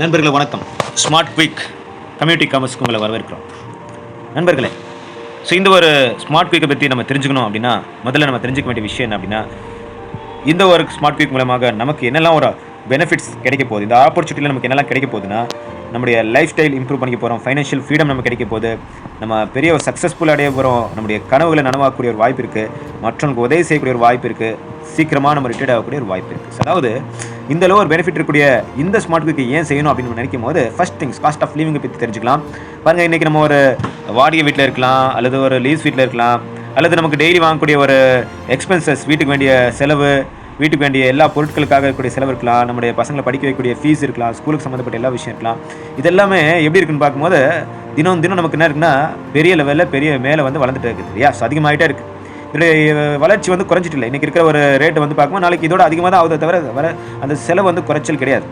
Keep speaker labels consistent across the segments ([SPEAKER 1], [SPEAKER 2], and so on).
[SPEAKER 1] நண்பர்களே வணக்கம். Smart quick community காமர்ஸ்க்கு உங்களை வரவேற்கிறோம். நண்பர்களே, இந்த ஒரு ஸ்மார்ட் குயிக்கை பற்றி நம்ம தெரிஞ்சுக்கணும் அப்படின்னா, முதல்ல நம்ம தெரிஞ்சுக்க வேண்டிய விஷயம் என்ன அப்படின்னா, இந்த ஒரு ஸ்மார்ட் குயிக் மூலமாக நமக்கு என்னெல்லாம் ஒரு பெனிஃபிட்ஸ் கிடைக்க போகுது, இந்த ஆப்பர்ச்சுனிட்டியில் நமக்கு என்னெல்லாம் கிடைக்க போகுதுன்னா, நம்முடைய லைஃப் ஸ்டைல் இம்ப்ரூவ் பண்ணிக்க போகிறோம், ஃபைனான்ஷியல் ஃப்ரீடம் நமக்கு கிடைக்க போகுது, நம்ம பெரிய ஒரு சக்ஸஸ்ஃபுல் அடைய போகிறோம், நம்முடைய கனவுகளை நனவாக்கக்கூடிய ஒரு வாய்ப்பு இருக்குது, மற்றவங்களுக்கு உதவி செய்யக்கூடிய ஒரு வாய்ப்பு இருக்குது, சீக்கிரமாக நம்ம ரிட்டையர்ட் ஆகக்கூடிய ஒரு வாய்ப்பு இருக்குது. அதாவது இந்த அளவு ஒரு பெனிஃபிட் இருக்கக்கூடிய இந்த ஸ்மார்ட் குயிக்கை ஏன் செய்யணும் அப்படின்னு நினைக்கும் போது, ஃபர்ஸ்ட் திங்ஸ் காஸ்ட் ஆஃப் லிவிங்கை பற்றி தெரிஞ்சுக்கலாம். பாருங்கள், இன்றைக்கி நம்ம ஒரு வாடகை வீட்டில் இருக்கலாம், அல்லது ஒரு லீஸ் வீட்டில் இருக்கலாம், அல்லது நமக்கு டெய்லி வாங்கக்கூடிய ஒரு எக்ஸ்பென்சஸ், வீட்டுக்கு வேண்டிய செலவு, வீட்டுக்கு வேண்டிய எல்லா பொருட்களுக்காக இருக்கக்கூடிய செலவு இருக்கலாம், நம்முடைய பசங்களை படிக்க வைக்கக்கூடிய ஃபீஸ் இருக்கலாம், ஸ்கூலுக்கு சம்மந்தப்பட்ட எல்லா விஷயம் இருக்கலாம். இதெல்லாமே எப்படி இருக்குன்னு பார்க்கும்போது தினம் தினம் நமக்கு என்ன இருக்குன்னா, பெரிய லெவலில் பெரிய மேலே வந்து வளர்ந்துட்டு இருக்குது இல்லையா? ஸோ அதிகமாகிட்டே இருக்குது. இதோடைய வளர்ச்சி வந்து குறைஞ்சிட்டு இல்லை. இன்றைக்கி இருக்கிற ஒரு ரேட்டு வந்து பார்க்கும்போது நாளைக்கு இதோட அதிகமாக தான் ஆகுதே தவிர வர அந்த செலவு வந்து குறைச்சல் கிடையாது.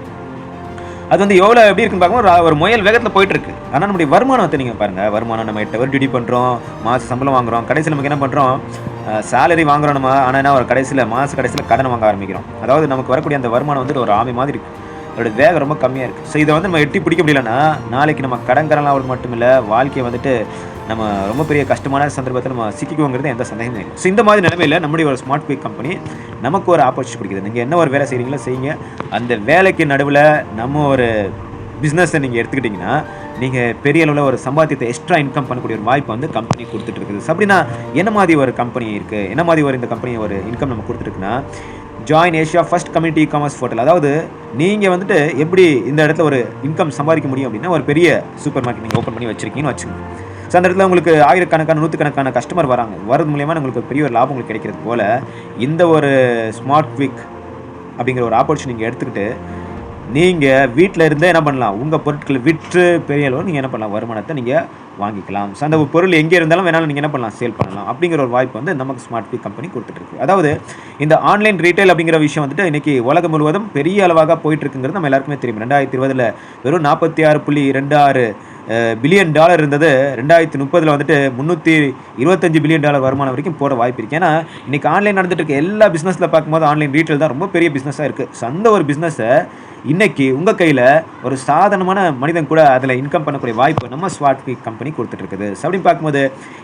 [SPEAKER 1] அது வந்து எவ்வளோ எப்படி இருக்குன்னு பார்க்கும்போது ஒரு முயல் வேகத்தில் போயிட்டுருக்கு. ஆனால் நம்முடைய வருமானத்தை நீங்கள் பாருங்கள், வருமானம் நம்ம 8 ஹவர் டியூட்டி பண்ணுறோம், மாத சம்பளம் வாங்குகிறோம், கடைசியில் நமக்கு என்ன பண்ணுறோம், சேலரி வாங்குகிறோம் நம்ம. ஆனால் என்ன, ஒரு மாத கடைசியில் கடனை வாங்க ஆரம்பிக்கிறோம். அதாவது நமக்கு வரக்கூடிய அந்த வருமானம் வந்துட்டு ஒரு ஆமை மாதிரி இருக்குது, அதோட வேகம் ரொம்ப கம்மியாக இருக்குது. ஸோ இதை வந்து நம்ம எட்டி பிடிக்க முடியலன்னா நாளைக்கு நம்ம கடன்காரலாம் அவருக்கு மட்டும் இல்லை, வாழ்க்கையை வந்துட்டு நம்ம ரொம்ப பெரிய கஷ்டமான சந்தர்ப்பத்தில் நம்ம சிக்கிக்குவோங்கிறது எந்த சந்தேகமே இல்லை. ஸோ இந்த மாதிரி நிலைமையில் நம்முடைய ஒரு ஸ்மார்ட் குயிக் கம்பெனி நமக்கு ஒரு ஆப்பர்ச்சுனிட்டி கொடுக்குது. நீங்கள் என்ன ஒரு வேலை செய்கிறீங்களோ செய்யுங்க, அந்த வேலைக்கு நடுவில் நம்ம ஒரு பிஸ்னஸை நீங்கள் எடுத்துக்கிட்டிங்கன்னா நீங்கள் பெரிய அளவில் ஒரு சம்பாத்தியத்தை எக்ஸ்ட்ரா இன்கம் பண்ணக்கூடிய ஒரு வாய்ப்பை வந்து கம்பெனி கொடுத்துட்டு இருக்குது. ஸோ அப்படின்னா என்ன மாதிரி ஒரு கம்பெனி இருக்குது, என்ன மாதிரி ஒரு இந்த கம்பெனி ஒரு இன்கம் நம்ம கொடுத்துருக்குன்னா, join Asia first community commerce portal. அதாவது நீங்கள் வந்துட்டு எப்படி இந்த இடத்துல ஒரு இன்கம் சம்பாதிக்க முடியும் அப்படின்னா, ஒரு பெரிய சூப்பர் மார்க்கெட் நீங்கள் ஓப்பன் பண்ணி வச்சுருக்கீங்கன்னு வச்சுக்கோங்க. ஸோ அந்த இடத்துல உங்களுக்கு ஆயிரக்கணக்கான நூற்றுக்கணக்கான கஸ்டமர் வராங்க, வரது மூலியமாக உங்களுக்கு பெரிய ஒரு லாபம் உங்களுக்கு கிடைக்கிறது போல் இந்த ஒரு ஸ்மார்ட் குவிக் அப்படிங்கிற ஒரு ஆப்பர்ச்சுனிட்டி நீங்கள் எடுத்துக்கிட்டு நீங்கள் வீட்டில் இருந்தே என்ன பண்ணலாம், உங்கள் பொருட்களை விற்று பெரிய அளவு நீங்கள் என்ன பண்ணலாம், வருமானத்தை நீங்கள் வாங்கிக்கலாம். ஸோ அந்த பொருள் எங்கே இருந்தாலும் வேணாலும் நீங்கள் என்ன பண்ணலாம், சேல் பண்ணலாம். அப்படிங்கிற ஒரு வாய்ப்பு வந்து நமக்கு ஸ்மார்ட் குவிக் கம்பெனி கொடுத்துட்ருக்கு. அதாவது இந்த ஆன்லைன் ரீட்டைல் அப்படிங்கிற விஷயம் வந்துட்டு இன்றைக்கி உலகம் முழுவதும் பெரிய அளவாக போயிட்டுருக்குங்கிறது நம்ம எல்லாருக்குமே தெரியும். 2020 வெறும் $46.26 பில்லியன் இருந்தது. 2030 வந்துட்டு $325 பில்லியன் வருமானம் வரைக்கும் போட வாய்ப்பு இருக்குது. ஏன்னா இன்றைக்கி ஆன்லைன் நடந்துட்டு இருக்க எல்லா பிஸ்னஸில் பார்க்கும்போது ஆன்லைன் ரீட்டைல் தான் ரொம்ப பெரிய பிஸ்னஸாக இருக்குது. ஸோ அந்த ஒரு பிஸ்னஸை இன்றைக்கி உங்கள் கையில் ஒரு சாதாரணமான மனிதன் கூட அதில் இன்கம் பண்ணக்கூடிய வாய்ப்பு நம்ம ஸ்மார்ட் குயிக் கம்பெனி கொடுத்துட்ருக்குது. ஸோ அப்படின்னு பார்க்கும்போது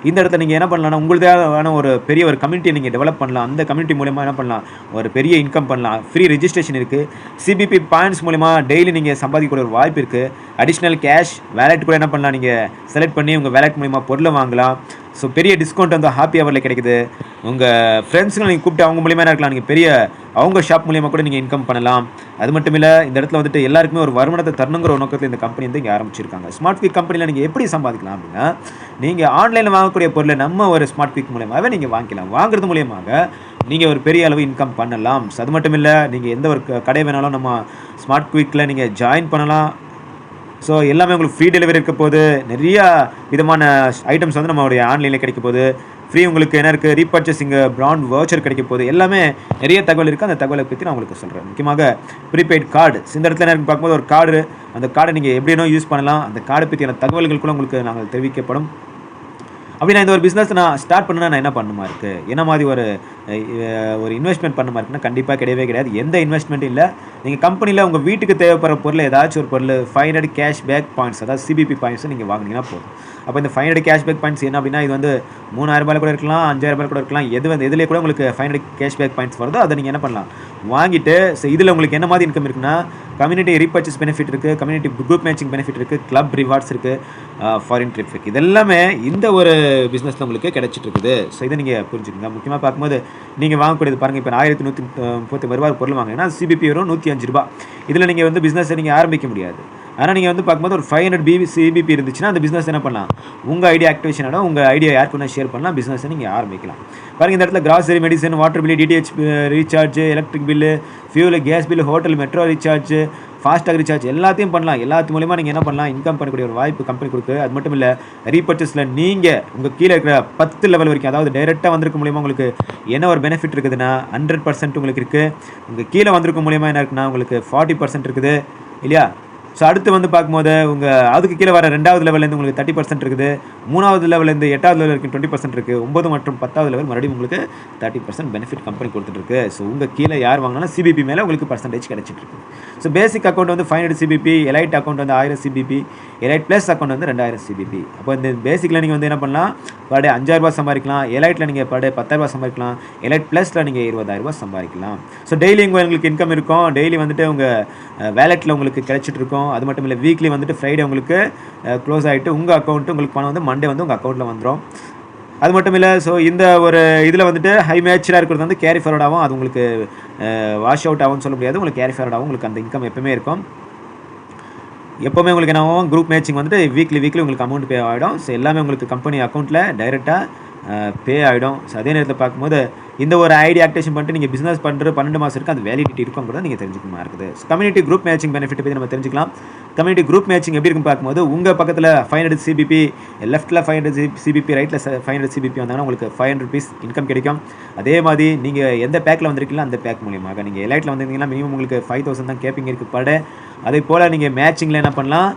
[SPEAKER 1] இந்த இடத்துல நீங்கள் என்ன பண்ணலாம்னா, உங்களுக்கான ஒரு பெரிய ஒரு கம்யூனிட்டியை நீங்கள் டெவலப் பண்ணலாம். அந்த கம்யூனிட்டி மூலமாக என்ன பண்ணலாம், ஒரு பெரிய இன்கம் பண்ணலாம். ஃப்ரீ ரெஜிஸ்ட்ரேஷன் இருக்குது. சிபிபி பாயிண்ட்ஸ் மூலமா டெய்லி நீங்கள் சம்பாதிக்கக்கூடிய ஒரு வாய்ப்பு இருக்குது. அடிஷ்னல் கேஷ் வேலெட் கூட என்ன பண்ணலாம், நீங்கள் செலக்ட் பண்ணி உங்கள் வேலெட் மூலிமா பொருளை வாங்கலாம். ஸோ பெரிய டிஸ்கவுண்ட் வந்து ஹாப்பி ஹவரில் கிடைக்குது. உங்கள் ஃப்ரெண்ட்ஸுங்களை நீங்கள் கூப்பிட்டு அவங்க மூலியமாக என்ன இருக்கலாம், நீங்கள் பெரிய அவங்க ஷாப் மூலியமாக கூட நீங்கள் இன்கம் பண்ணலாம். அது மட்டும் இல்லை, இந்த இடத்துல வந்துட்டு எல்லாருக்குமே ஒரு வருமானத்தை தரணுங்கிற ஒரு நோக்கத்தில் இந்த கம்பெனி வந்து இங்கே ஆரம்பிச்சிருக்காங்க. ஸ்மார்ட் குயிக் கம்பெனியில் நீங்கள் எப்படி சம்பாதிக்கலாம் அப்படின்னா, நீங்கள் ஆன்லைனில் வாங்கக்கூடிய பொருளை நம்ம ஒரு ஸ்மார்ட் குயிக் மூலியமாகவே நீங்கள் வாங்கிக்கலாம். வாங்குறது மூலியமாக நீங்கள் ஒரு பெரிய அளவு இன்கம் பண்ணலாம். ஸோ அது மட்டும் இல்லை, நீங்கள் எந்த ஒரு கடை வேணாலும் நம்ம ஸ்மார்ட் குயிக்கில் நீங்கள் ஜாயின் பண்ணலாம். ஸோ எல்லாமே உங்களுக்கு ஃப்ரீ டெலிவரி இருக்க போது, நிறையா விதமான ஐட்டம்ஸ் வந்து நம்மளுடைய ஆன்லைனில் கிடைக்க போகுது. ஃப்ரீ உங்களுக்கு என்ன இருக்குது, ரீபர்ச்சேசிங் பிராண்ட் வவுச்சர் கிடைக்க போகுது. எல்லாமே நிறைய தகவல் இருக்குது. அந்த தகவலை பற்றி நான் உங்களுக்கு சொல்கிறேன். முக்கியமாக ப்ரீபெய்ட் கார்டு. இந்த இடத்துல என்ன பார்க்கும்போது ஒரு கார்டு, அந்த கார்டை நீங்கள் எப்படினோ யூஸ் பண்ணலாம். அந்த கார்டை பற்றியான தகவல்கள் கூட உங்களுக்கு நாங்கள் தெரிவிக்கப்படும். அப்படி நான் இந்த ஒரு பிஸ்னஸ் நான் ஸ்டார்ட் பண்ணால் நான் என்ன பண்ணுமா இருக்குது, என்ன மாதிரி ஒரு இன்வெஸ்ட்மெண்ட் பண்ணுமா இருக்குன்னா, கண்டிப்பாக கிடையவே கிடையாது. எந்த இன்வெஸ்ட்மெண்ட்டும் இல்லை. நீங்கள் கம்பெனியில் உங்கள் வீட்டுக்கு தேவைப்படுற பொருள், ஏதாச்சும் ஒரு பொருள் 500 கேஷ்பேக் பாயிண்ட்ஸ், அதாவது சிபிபி பாயிண்ட்ஸை நீங்கள் வாங்கினீங்கன்னா போதும். அப்போ இந்த 500 கேஷ்பேக் பாயிண்ட்ஸ் என்ன அப்படின்னா, இது வந்து $3000 கூட இருக்கலாம், $5000 கூட இருக்கலாம். எதுலேயே கூட உங்களுக்கு 500 கேஷ்பேக் பாயிண்ட்ஸ் வருதோ அதை நீங்கள் என்ன பண்ணலாம், வாங்கிட்டு. ஸோ இதில் உங்களுக்கு என்ன மாதிரி இன்கம் இருக்குன்னா, கம்யூனிட்டி ரீபர்ச்சேஸ் பெனிஃபிட் இருக்குது, கம்யூனிட்டி குரூப் மேட்சிங் பெனிஃபிட் இருக்குது, கிளப் ரிவார்ட்ஸ் இருக்குது, ஃபாரின் ட்ரிப் இருக்குது. இதெல்லாமே இந்த ஒரு பிஸ்னஸில் உங்களுக்கு கிடைச்சிட்டு இருக்குது. ஸோ இதை நீங்கள் புரிஞ்சுக்கோங்க. முக்கியமாக பார்க்கும்போது நீங்கள் வாங்கக்கூடியது பாருங்கள், இப்போ $1130 பொருள் வாங்கினா சிபிபி வரும் $105. இதில் நீங்கள் வந்து பிஸ்னஸை நீங்கள் ஆரம்பிக்க முடியாது. ஆனால் நீங்கள் வந்து பார்க்கும்போது ஒரு 500 சிபிபி இருந்துச்சுன்னா அந்த பிஸ்னஸ் என்ன பண்ணலாம், உங்கள் ஐடியா ஆக்டிவேஷனோட உங்கள் ஐடியா யாருக்கு வேணால் ஷேர் பண்ணலாம், பிஸ்னஸை நீங்கள் ஆரம்பிக்கலாம். பாருங்கள், இந்த இடத்துல grocery, medicine, water bill, DTH recharge, electric bill, fuel, gas bill, hotel, metro recharge, FASTag recharge எல்லாத்தையும் பண்ணலாம். எல்லாத்து மூலிமா நீங்கள் என்ன பண்ணலாம், இன்கம் பண்ணக்கூடிய ஒரு வாய்ப்பு கம்பெனி கொடுக்குது. அது மட்டும் இல்லை, ரீபர்ச்சேஸில் நீங்கள் உங்கள் கீழே இருக்கிற 10 லெவல் வரைக்கும், அதாவது டைரெக்டாக வந்திருக்க மூலிமா உங்களுக்கு என்ன ஒரு பெனிஃபிட் இருக்குதுன்னா 100% உங்களுக்கு இருக்குது. உங்கள் கீழே வந்திருக்க மூலிமா என்ன இருக்குன்னா உங்களுக்கு 40% இருக்குது இல்லையா? ஸோ அடுத்து வந்து பார்க்கும்போது அதுக்கு கீழே வர 2வது லெவல்லேருந்து உங்களுக்கு 30% இருக்குது. 3வது லெவல்லேருந்து 8வது லெவல் வரைக்கும் 20% இருக்குது. 9 மற்றும் 10வது லெவல் மறுபடியும் உங்களுக்கு 30% பெனிஃபிட் கம்பெனி கொடுத்துட்ருக்கு. ஸோ கீழே யார் வாங்கினாலும் சிபிபி மேலே உங்களுக்கு பர்சன்டேஜ் கிடைச்சிட்ருக்கு. ஸோ பேசிக் அக்கௌண்ட் வந்து 500 சிபிபி, எலைட் அக்கௌண்ட் வந்து 1000 சிபிபி, எலைட் ப்ளஸ் அக்கௌண்ட் வந்து 2000 சிபிபி. அப்போ இந்த பேசிக்கில் நீங்கள் வந்து என்ன பண்ணலாம், பர் டே 5000 ரூபாய் சம்பாதிக்கலாம். எலைட்டில் நீங்கள் பர் டே 10,000 ரூபாய் சம்பாதிக்கலாம். எலைட் ப்ளஸில் நீங்கள் 20,000 ரூபாய் சம்பாதிக்கலாம். ஸோ டெய்லி உங்களுக்கு இன்கம் இருக்கும். டெய்லி வந்துட்டு உங்கள் வேலெட்டில் உங்களுக்கு கிடைச்சிட்டு இருக்கும். அது மட்டும் இல்லை, வீக்லி வந்துட்டு ஃப்ரைடே உங்களுக்கு க்ளோஸ் ஆகிட்டு உங்கள் அக்கௌண்ட்டு உங்களுக்கு பணம் வந்து மண்டே வந்து உங்கள் அக்கௌண்ட்டில் வந்துடும். அது மட்டும் இல்லை, ஸோ இந்த ஒரு இதில் வந்துட்டு ஹை மேட்சாக இருக்கிறது வந்து கேரி ஃபார்வர்ட் ஆகும். அது உங்களுக்கு வாஷ் அவுட் ஆகும்னு சொல்ல முடியாது. உங்களுக்கு கேரி ஃபார்வர்ட் ஆகும். உங்களுக்கு அந்த இன்கம் எப்பவுமே இருக்கும். எப்போவுமே உங்களுக்கு என்ன ஆகும், குரூப் மேட்சிங் வந்துட்டு வீக்லி உங்களுக்கு அமௌண்ட் பே ஆகிடும். ஸோ எல்லாமே உங்களுக்கு கம்பெனி அக்கௌண்ட்டில் டைரெக்டாக பே ஆகிடும். ஸோ அதே நேரத்தில் பார்க்கும்போது இந்த ஒரு ஐடி ஆக்டிவேஷன் பண்ணிட்டு நீங்கள் பிஸ்னஸ் பண்ணுற 12 மாதம் இருக்குது, அது வேலிடிட்டி இருக்குங்கிறத நீங்கள் தெரிஞ்சுக்கமா இருக்குது. So community group matching benefit பற்றி நம்ம தெரிஞ்சுக்கலாம். கம்யூனிட்டி குரூப் மேட்சிங் எப்படி இருக்குன்னு பார்க்கும்போது உங்கள் பக்கத்தில் 500 சிபிபி, லெஃப்ட்டில் 500 சிபிபி, ரைட்டில் 500 சிபிபி வந்தாங்கன்னா உங்களுக்கு 500 rupees இன்கம் கிடைக்கும். அதே மாதிரி நீங்கள் எந்த பேக்கில் வந்திருக்கீங்களோ அந்த பேக் மூலியமாக நீங்கள் எலைட்டில் வந்திருந்தீங்கன்னா மினிமம் உங்களுக்கு 5,000 தான் கேப்பிங் இருக்குது பர் டே. அதே போல் நீங்கள் மேட்சிங்கில் என்ன பண்ணலாம்,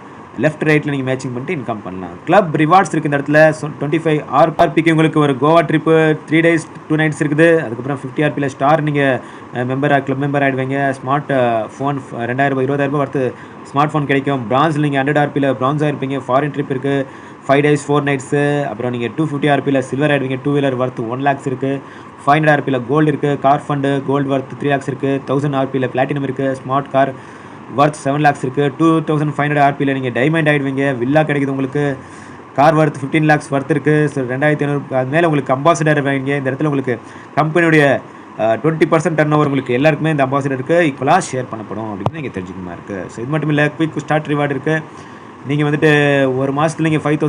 [SPEAKER 1] லெஃப்ட் ரைட்டில் நீங்கள் மேட்சிங் பண்ணிட்டு இன்கம் பண்ணலாம். கிளப் ரிவார்ட்ஸ் இருக்குது இந்த இடத்துல. 25 RPக்கு உங்களுக்கு ஒரு கோவா ட்ரிப்பு 3 days 2 nights இருக்குது. அதுக்கப்புறம் 50 RPயில் ஸ்டார் நீங்கள் கிளப் மெம்பர் ஆகிடுவீங்க. Smart phone 2000 20,000 worth smart phone கிடைக்கும். பிரான்ஸில் நீங்கள் 100 RPயில் பிரான்ஸாக இருப்பீங்க. ஃபாரின் ட்ரிப் இருக்குது 5 days 4 nights. அப்புறம் நீங்கள் 250 RPயில் சில்வர் ஆகிடுவீங்க. 2 wheeler வர்த்து 1 lakhs இருக்குது. 500 RPயில் கோல்டு இருக்குது. Car fund gold worth 3 lakhs இருக்குது. 1000 RPயில் பிளாட்டினம் இருக்குது. ஸ்மார்ட் கார் வர்த் 7 lakhs இருக்குது. 2500 RPயில் நீங்கள் டைமண்ட் ஆகிடுவீங்க. வில்லா கிடைக்குது உங்களுக்கு. கார் வர்த் 15 lakhs வர்த் இருக்குது. ஸோ 2500 அது மேலே உங்களுக்கு அம்பாசிடர் வாங்கிங்க. இந்த இடத்துல உங்களுக்கு கம்பெனியுடைய 20% டர்ன் ஓவர் உங்களுக்கு எல்லாருக்குமே இந்த அம்பாசிடருக்கு ஈக்குவலாக ஷேர் பண்ணப்படும் அப்படின்னு நீங்கள் தெரிஞ்சுக்கணுமா இருக்குது. ஸோ இது மட்டும் இல்லை, குயிக் ஸ்டார்ட் ரிவார்டு இருக்குது. நீங்கள் வந்துட்டு ஒரு மாதத்துல நீங்கள் 5,000